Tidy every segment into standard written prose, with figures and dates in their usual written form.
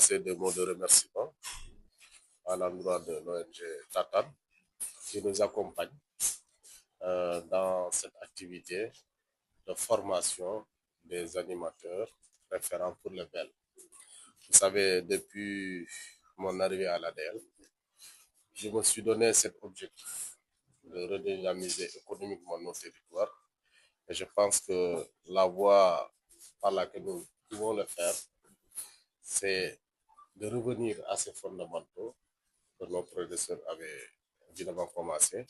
passer des mots de remerciement à l'endroit de l'ONG Tatan qui nous accompagne dans cette activité de formation des animateurs référents pour le BEL. Vous savez, depuis mon arrivée à l'ADL, je me suis donné cet objectif de redynamiser économiquement nos territoires. Et je pense que la voie par laquelle nous pouvons le faire, c'est de revenir à ces fondamentaux que nos prédécesseurs avaient évidemment commencé,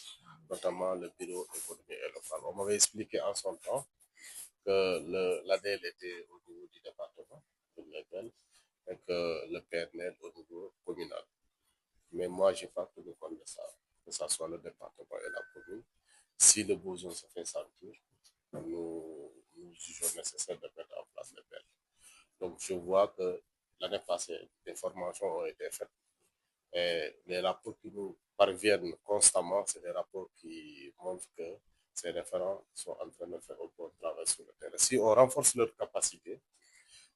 notamment le bureau économique et local. On m'avait expliqué en son temps que l'ADL était au niveau du département de l'ADL et que le PNL au niveau communal. Mais moi, je n'ai pas tenu compte de ça, que ce soit le département et la commune. Si le besoin se fait sentir, nous jugeons nécessaire de mettre en place le PNL. Donc, je vois que l'année passée, des formations ont été faites. Et les rapports qui nous parviennent constamment, c'est des rapports qui montrent que ces référents sont en train de faire un bon travail sur le terrain. Si on renforce leur capacité,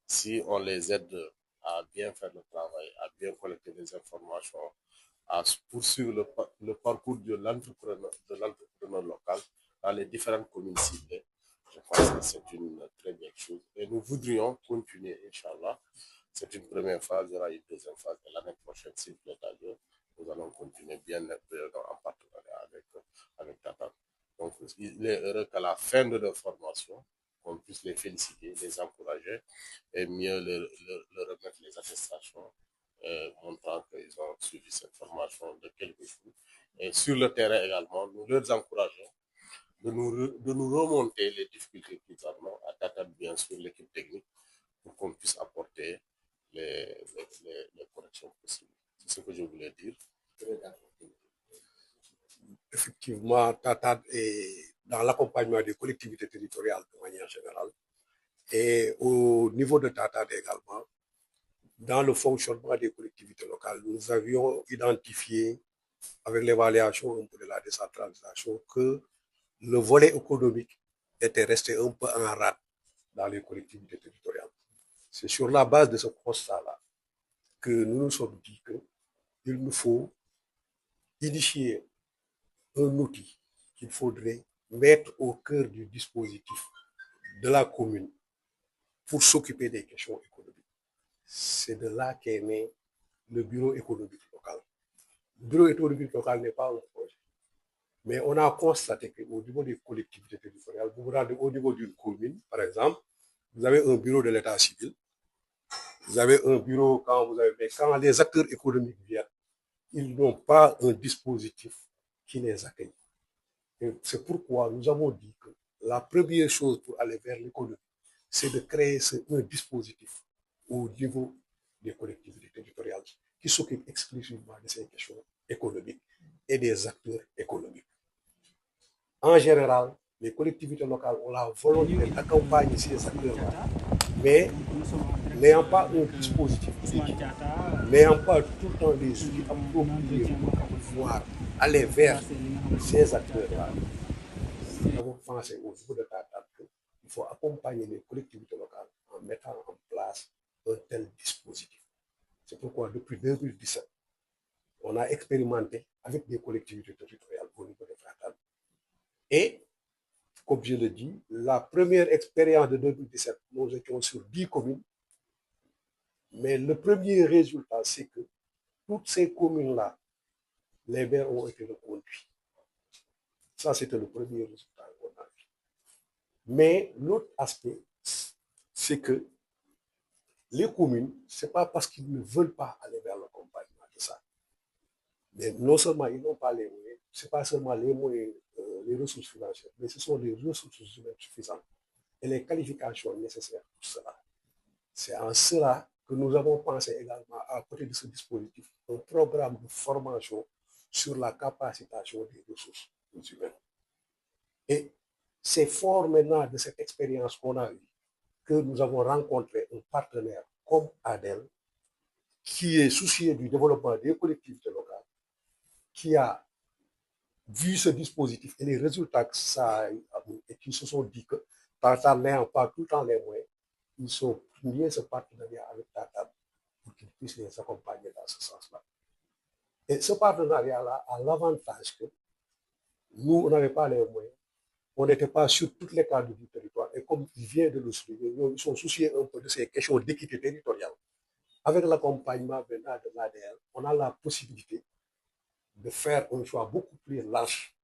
si on les aide à bien faire le travail, à bien collecter des informations, à poursuivre le parcours de l'entrepreneur local dans les différentes communes ciblées, je pense que c'est une très belle chose. Et nous voudrions continuer, Inch'Allah. C'est une première phase, il y aura une deuxième phase. Et l'année prochaine, s'il plaît à Dieu, nous allons continuer bien en partenariat avec Tata. Donc, il est heureux qu'à la fin de leur formation, qu'on puisse les féliciter, les encourager et mieux leur remettre les attestations montrant qu'ils ont suivi cette formation de quelques jours. Et sur le terrain également, nous leur encourageons de nous remonter les difficultés qu'ils ont à Tata, bien sûr, l'équipe technique, pour qu'on puisse apporter les corrections possibles. C'est ce que je voulais dire. Effectivement, Tata est dans l'accompagnement des collectivités territoriales de manière générale. Et au niveau de Tata également, dans le fonctionnement des collectivités locales, nous avions identifié, avec l'évaluation un peu de la décentralisation, que le volet économique était resté un peu en rade dans les collectivités territoriales. C'est sur la base de ce constat-là que nous nous sommes dit qu'il nous faut initier un outil qu'il faudrait mettre au cœur du dispositif de la commune pour s'occuper des questions économiques. C'est de là qu'est né le bureau économique local. Le bureau économique local n'est pas un projet, mais on a constaté qu'au niveau des collectivités territoriales, vous vous rendez au niveau d'une commune, par exemple, vous avez un bureau de l'état civil, vous avez un bureau quand les acteurs économiques viennent, ils n'ont pas un dispositif qui les accueille. C'est pourquoi nous avons dit que la première chose pour aller vers l'économie, c'est de créer un dispositif au niveau des collectivités territoriales qui s'occupe exclusivement de ces questions économiques et des acteurs économiques. En général, les collectivités locales ont la volonté d'accompagner ces acteurs-là, mais n'ayant pas un dispositif, n'ayant pas tout le temps les outils appropriés pour pouvoir aller vers ces acteurs-là. Nous avons pensé au niveau de Tata qu'il faut accompagner les collectivités locales en mettant en place un tel dispositif. C'est pourquoi depuis 2017, on a expérimenté avec des collectivités territoriales au niveau de Tata. Et, comme je le dis, la première expérience de 2017, nous étions sur 10 communes. Mais le premier résultat, c'est que toutes ces communes-là, les maires ont été reconduits. Ça, c'était le premier résultat qu'on a vu. Mais l'autre aspect, c'est que les communes, ce n'est pas parce qu'ils ne veulent pas aller vers l'accompagnement de ça. Mais non seulement ils n'ont pas les moyens, ce n'est pas seulement les moyens, les ressources financières, mais ce sont les ressources humaines suffisantes et les qualifications nécessaires pour cela. C'est en cela que nous avons pensé également, à côté de ce dispositif, un programme de formation sur la capacitation des ressources humaines. Et c'est fort maintenant de cette expérience qu'on a eue que nous avons rencontré un partenaire comme ADEL, qui est soucieux du développement des collectivités locales, qui a vu ce dispositif et les résultats que ça a eu, et qui se sont dit que, n'ayant pas tout le temps les moyens, ils sont liés ce partenariat avec Tata pour qu'ils puissent puisse les accompagner dans ce sens-là. Et ce partenariat-là a l'avantage que nous, on n'avait pas les moyens, on n'était pas sur toutes les cadres du territoire. Et comme il vient de le souligner, ils sont souciés un peu de ces questions d'équité territoriale. Avec l'accompagnement maintenant de l'ADL, on a la possibilité de faire un choix beaucoup plus large